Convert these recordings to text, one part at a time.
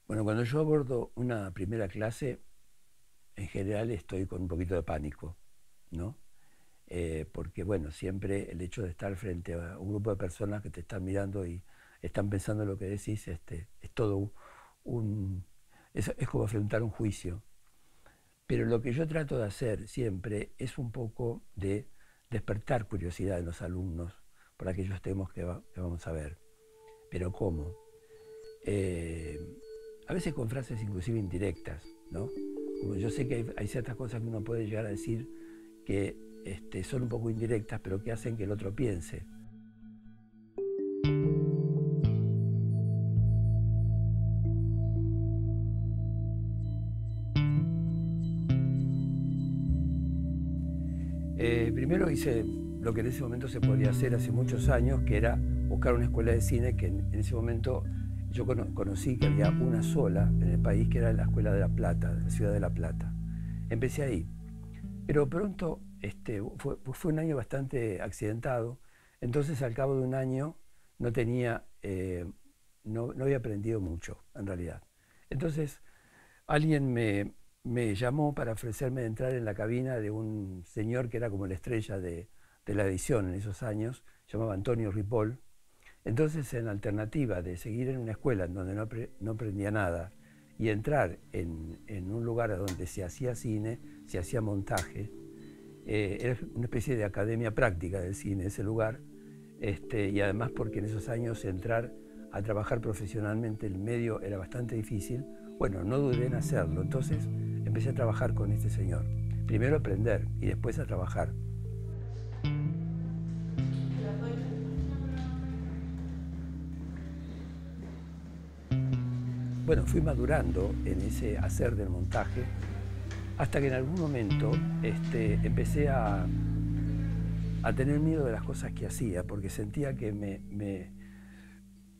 Bueno, cuando yo abordo una primera clase, en general estoy con un poquito de pánico, ¿no? Porque, bueno, siempre el hecho de estar frente a un grupo de personas que te están mirando y están pensando lo que decís, es todo un... es como afrontar un juicio. Pero lo que yo trato de hacer siempre es un poco de despertar curiosidad en los alumnos por aquellos temas que vamos a ver. Pero ¿cómo? eh, a veces con frases inclusive indirectas, ¿no? Como yo sé que hay ciertas cosas que uno puede llegar a decir que son un poco indirectas, pero que hacen que el otro piense. Primero hice lo que en ese momento se podía hacer hace muchos años, que era buscar una escuela de cine, que en ese momento yo conocí que había una sola en el país, que era la Escuela de La Plata, de la ciudad de La Plata. Empecé ahí. Pero pronto fue un año bastante accidentado, entonces al cabo de un año no tenía, no había aprendido mucho en realidad. Entonces alguien me llamó para ofrecerme de entrar en la cabina de un señor que era como la estrella de la edición en esos años, se llamaba Antonio Ripoll. Entonces, en alternativa de seguir en una escuela en donde no aprendía nada y entrar en un lugar donde se hacía cine, se hacía montaje, era una especie de academia práctica del cine, ese lugar, y además porque en esos años entrar a trabajar profesionalmente en el medio era bastante difícil, bueno, no dudé en hacerlo. Entonces empecé a trabajar con este señor. Primero a aprender y después a trabajar. Bueno, fui madurando en ese hacer del montaje hasta que en algún momento empecé a tener miedo de las cosas que hacía, porque sentía que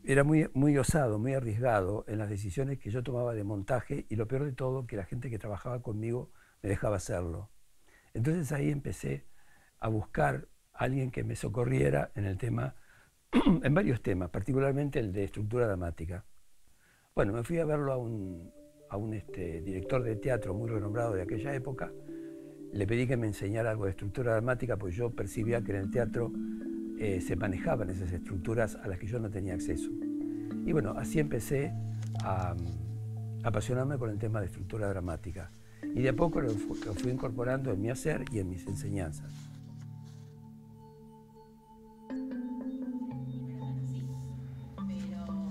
era muy osado, muy arriesgado en las decisiones que yo tomaba de montaje, y lo peor de todo, que la gente que trabajaba conmigo me dejaba hacerlo. Entonces ahí empecé a buscar a alguien que me socorriera en el tema, en varios temas, particularmente el de estructura dramática. Bueno, me fui a verlo a un director de teatro muy renombrado de aquella época. Le pedí que me enseñara algo de estructura dramática, pues yo percibía que en el teatro se manejaban esas estructuras a las que yo no tenía acceso. Y bueno, así empecé a apasionarme por el tema de estructura dramática. Y de a poco lo fui incorporando en mi hacer y en mis enseñanzas.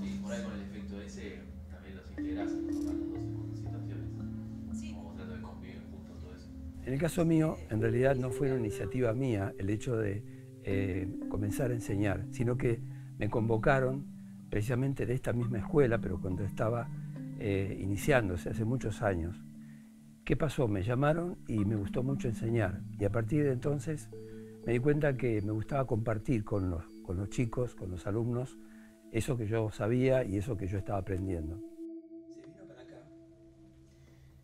Sí, por ahí con el efecto ese también los integrás a las dos situaciones. Como trato de convivir juntos todo eso. En el caso mío, en realidad no fue una iniciativa mía el hecho de comenzar a enseñar, sino que me convocaron precisamente de esta misma escuela, pero cuando estaba iniciándose, hace muchos años. ¿Qué pasó? Me llamaron y me gustó mucho enseñar. Y a partir de entonces me di cuenta que me gustaba compartir con los chicos, con los alumnos, eso que yo sabía y eso que yo estaba aprendiendo. Se vino para acá.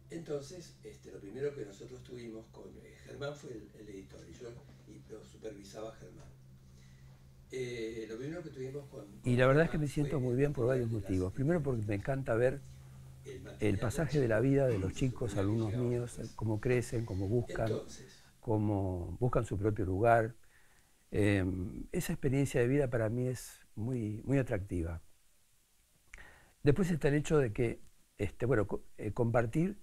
Entonces, lo primero que nosotros tuvimos con Germán fue el editor, y yo lo supervisaba Germán. Lo primero que tuvimos y la verdad es que me siento muy bien por varios motivos. Primero porque me encanta ver el pasaje de la vida de los chicos, alumnos míos, cómo crecen, cómo buscan su propio lugar. Esa experiencia de vida para mí es muy atractiva. Después está el hecho de que, bueno, compartir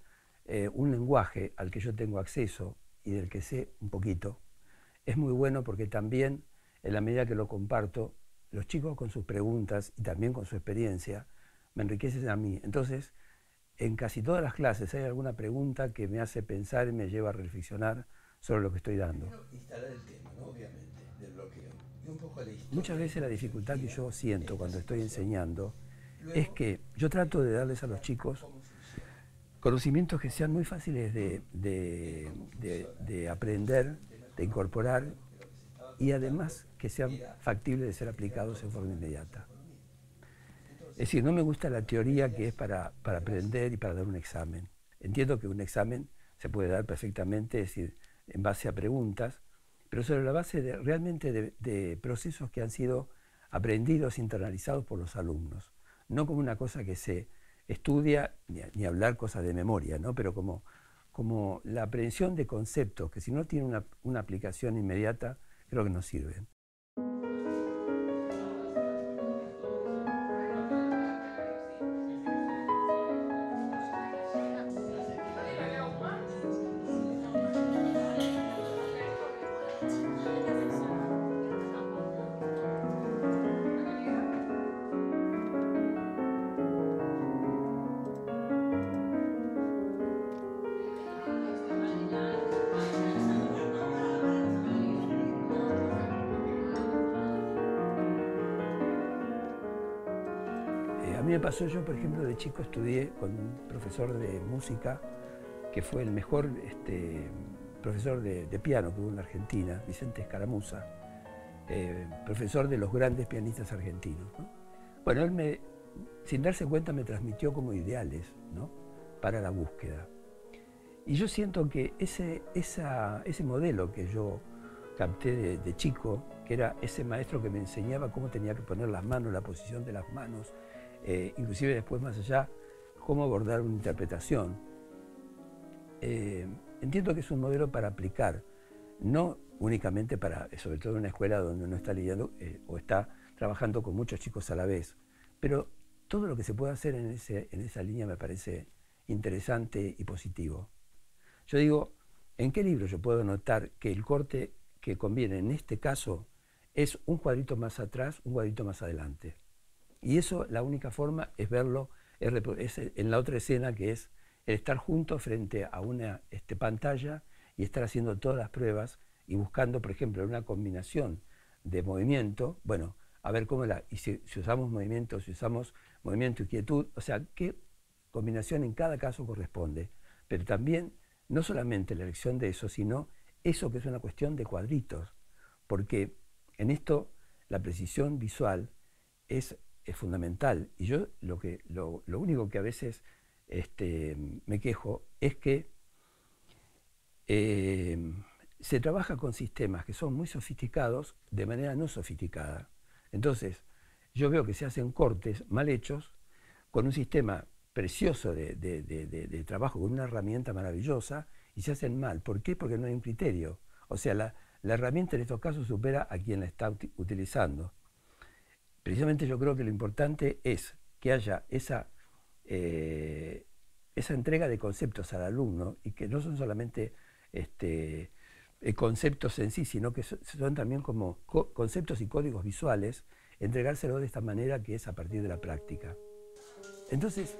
un lenguaje al que yo tengo acceso y del que sé un poquito, es muy bueno porque también, en la medida que lo comparto, los chicos con sus preguntas y también con su experiencia, me enriquecen a mí. Entonces, en casi todas las clases hay alguna pregunta que me hace pensar y me lleva a reflexionar sobre lo que estoy dando. Primero, instalar el tema, ¿no? Obviamente, del bloqueo. Y un poco la historia. Muchas veces la dificultad que yo siento cuando estoy enseñando es que yo trato de darles a los chicos conocimientos que sean muy fáciles de aprender, de incorporar, y además que sean factibles de ser aplicados en forma inmediata. Es decir, no me gusta la teoría que es para aprender y para dar un examen. Entiendo que un examen se puede dar perfectamente, es decir, en base a preguntas, pero sobre la base realmente de procesos que han sido aprendidos, internalizados por los alumnos, no como una cosa que se estudia, ni hablar cosas de memoria, ¿no? Pero como la aprehensión de conceptos que si no tiene una aplicación inmediata, creo que no sirven. A mí me pasó, yo por ejemplo de chico estudié con un profesor de música que fue el mejor profesor de piano que hubo en la Argentina, Vicente Escaramuza, profesor de los grandes pianistas argentinos, ¿no? Bueno, él sin darse cuenta me transmitió como ideales, ¿no?, para la búsqueda. Y yo siento que ese modelo que yo capté de chico, que era ese maestro que me enseñaba cómo tenía que poner las manos, la posición de las manos, inclusive después más allá, cómo abordar una interpretación. Entiendo que es un modelo para aplicar, no únicamente para, sobre todo en una escuela donde uno está lidiando o está trabajando con muchos chicos a la vez, pero todo lo que se puede hacer en esa línea me parece interesante y positivo. Yo digo, ¿en qué libro yo puedo notar que el corte que conviene en este caso es un cuadrito más atrás, un cuadrito más adelante? Y eso, la única forma es verlo es en la otra escena, que es el estar juntos frente a una pantalla y estar haciendo todas las pruebas y buscando, por ejemplo, una combinación de movimiento, bueno, a ver cómo y si usamos movimiento, si usamos movimiento y quietud, o sea, qué combinación en cada caso corresponde. Pero también, no solamente la elección de eso, sino eso que es una cuestión de cuadritos, porque en esto la precisión visual es fundamental. Y yo lo único que a veces me quejo es que se trabaja con sistemas que son muy sofisticados de manera no sofisticada. Entonces, yo veo que se hacen cortes mal hechos con un sistema precioso de trabajo, con una herramienta maravillosa, y se hacen mal. ¿Por qué? Porque no hay un criterio. O sea, la herramienta en estos casos supera a quien la está utilizando. Precisamente yo creo que lo importante es que haya esa entrega de conceptos al alumno, y que no son solamente conceptos en sí, sino que son también como conceptos y códigos visuales, entregárselo de esta manera, que es a partir de la práctica. Entonces,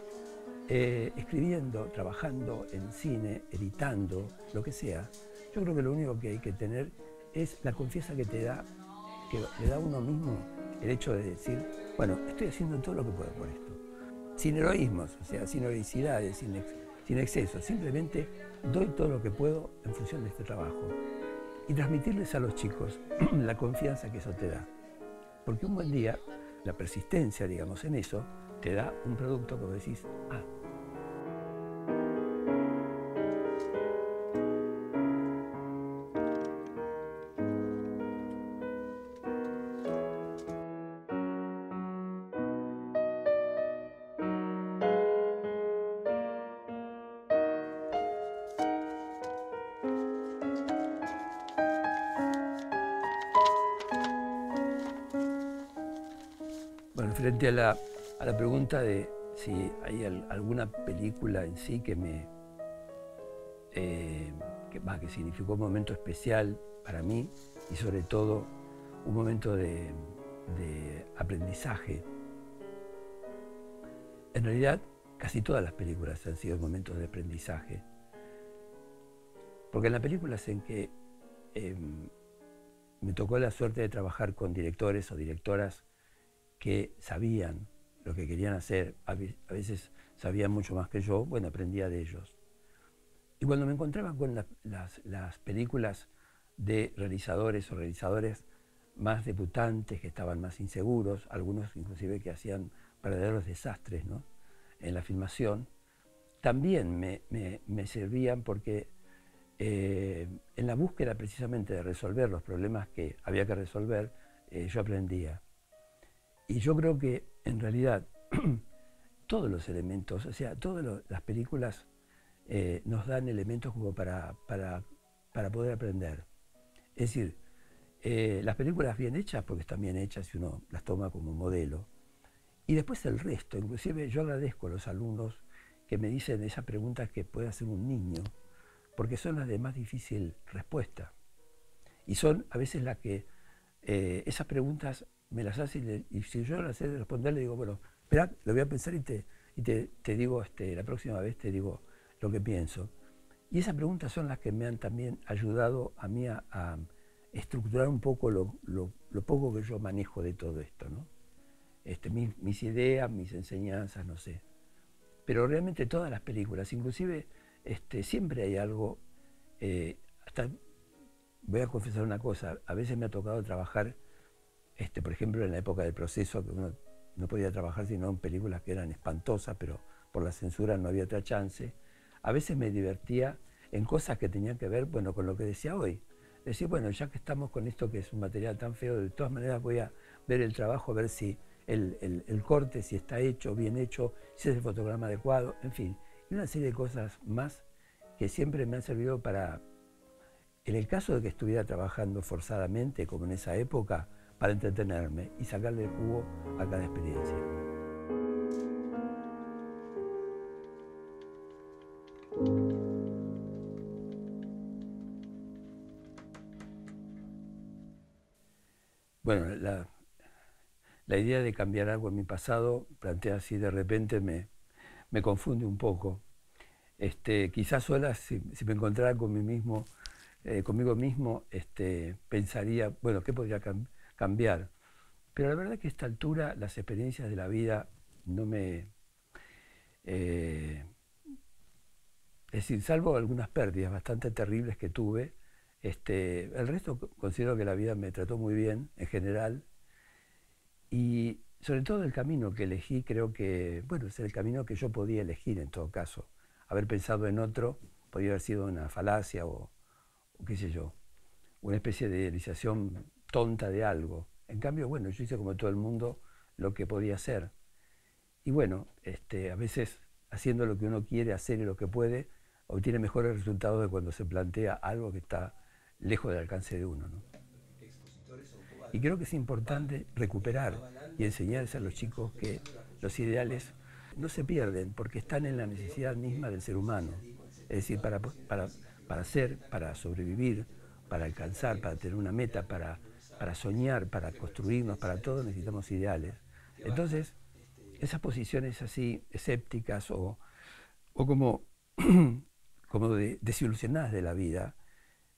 escribiendo, trabajando en cine, editando, lo que sea, yo creo que lo único que hay que tener es la confianza que le da a uno mismo el hecho de decir, bueno, estoy haciendo todo lo que puedo por esto. Sin heroísmos, o sea, sin heroicidades, sin excesos, simplemente doy todo lo que puedo en función de este trabajo. Y transmitirles a los chicos la confianza que eso te da. Porque un buen día, la persistencia, digamos, en eso, te da un producto que vos decís, ah. Bueno, frente a la pregunta de si hay alguna película en sí que que significó un momento especial para mí, y sobre todo un momento de aprendizaje. En realidad, casi todas las películas han sido momentos de aprendizaje. Porque en las películas en que me tocó la suerte de trabajar con directores o directoras que sabían lo que querían hacer, a veces sabían mucho más que yo, bueno, aprendía de ellos. Y cuando me encontraba con las películas de realizadores o realizadores más debutantes, que estaban más inseguros, algunos inclusive que hacían verdaderos desastres, ¿no?, en la filmación, también me servían, porque en la búsqueda precisamente de resolver los problemas que había que resolver, yo aprendía. Y yo creo que en realidad todos los elementos, o sea, las películas nos dan elementos como para poder aprender. Es decir, las películas bien hechas, porque están bien hechas y uno las toma como modelo. Y después el resto, inclusive yo agradezco a los alumnos que me dicen esas preguntas que puede hacer un niño, porque son las de más difícil respuesta. Y son a veces las que esas preguntas me las hacen y si yo las sé responder le digo, bueno, espera, lo voy a pensar y te digo, la próxima vez te digo lo que pienso. Y esas preguntas son las que me han también ayudado a mí a estructurar un poco lo poco que yo manejo de todo esto, ¿no? Mis ideas, mis enseñanzas, no sé. Pero realmente todas las películas, inclusive siempre hay algo, hasta voy a confesar una cosa, a veces me ha tocado trabajar, por ejemplo, en la época del Proceso, que uno no podía trabajar sino en películas que eran espantosas, pero por la censura no había otra chance. A veces me divertía en cosas que tenían que ver, bueno, con lo que decía hoy. Decir, bueno, ya que estamos con esto que es un material tan feo, de todas maneras voy a ver el trabajo, a ver si el corte, si está hecho, bien hecho, si es el fotograma adecuado, en fin. Y una serie de cosas más que siempre me han servido para, en el caso de que estuviera trabajando forzadamente, como en esa época, para entretenerme y sacarle el jugo a cada experiencia. Bueno, la idea de cambiar algo en mi pasado, plantea así de repente, me confunde un poco. Quizás sola, si me encontrara conmigo mismo, pensaría, bueno, ¿qué podría cambiar? Pero la verdad es que a esta altura las experiencias de la vida no me... es decir, salvo algunas pérdidas bastante terribles que tuve, el resto considero que la vida me trató muy bien en general. Y sobre todo el camino que elegí, creo que, bueno, es el camino que yo podía elegir en todo caso. Haber pensado en otro podría haber sido una falacia o qué sé yo, una especie de idealización tonta de algo. En cambio, bueno, yo hice como todo el mundo lo que podía hacer. Y bueno, a veces haciendo lo que uno quiere hacer y lo que puede, obtiene mejores resultados de cuando se plantea algo que está lejos del alcance de uno, ¿no? Y creo que es importante recuperar y enseñarles a los chicos que los ideales no se pierden porque están en la necesidad misma del ser humano. Es decir, para ser, para sobrevivir, para alcanzar, para tener una meta, para soñar, para construirnos, para todo necesitamos ideales. Entonces, esas posiciones así escépticas o como, como desilusionadas de la vida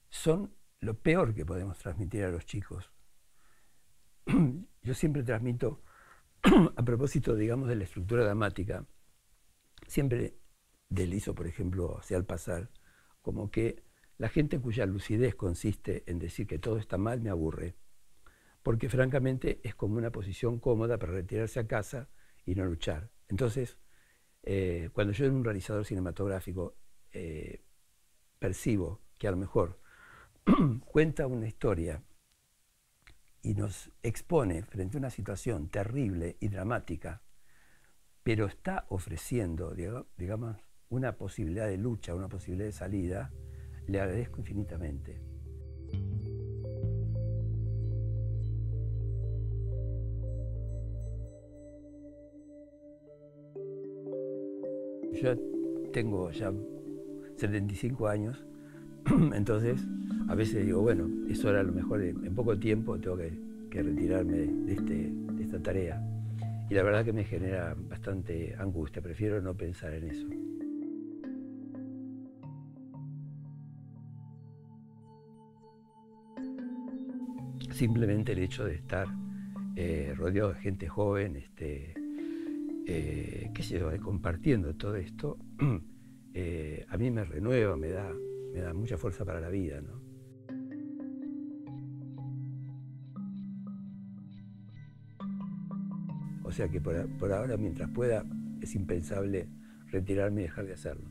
son lo peor que podemos transmitir a los chicos. Yo siempre transmito, a propósito, digamos, de la estructura dramática, siempre deslizo, por ejemplo, hacia el pasar, como que la gente cuya lucidez consiste en decir que todo está mal me aburre, porque francamente es como una posición cómoda para retirarse a casa y no luchar. Entonces, cuando yo en un realizador cinematográfico percibo que a lo mejor cuenta una historia y nos expone frente a una situación terrible y dramática, pero está ofreciendo, digamos, una posibilidad de lucha, una posibilidad de salida, le agradezco infinitamente. Yo tengo ya 75 años, entonces a veces digo, bueno, eso era lo mejor, en poco tiempo tengo que retirarme de esta tarea. Y la verdad que me genera bastante angustia, prefiero no pensar en eso. Simplemente el hecho de estar rodeado de gente joven, qué sé yo, compartiendo todo esto, a mí me renueva, me da mucha fuerza para la vida, ¿no? O sea que por ahora, mientras pueda, es impensable retirarme y dejar de hacerlo.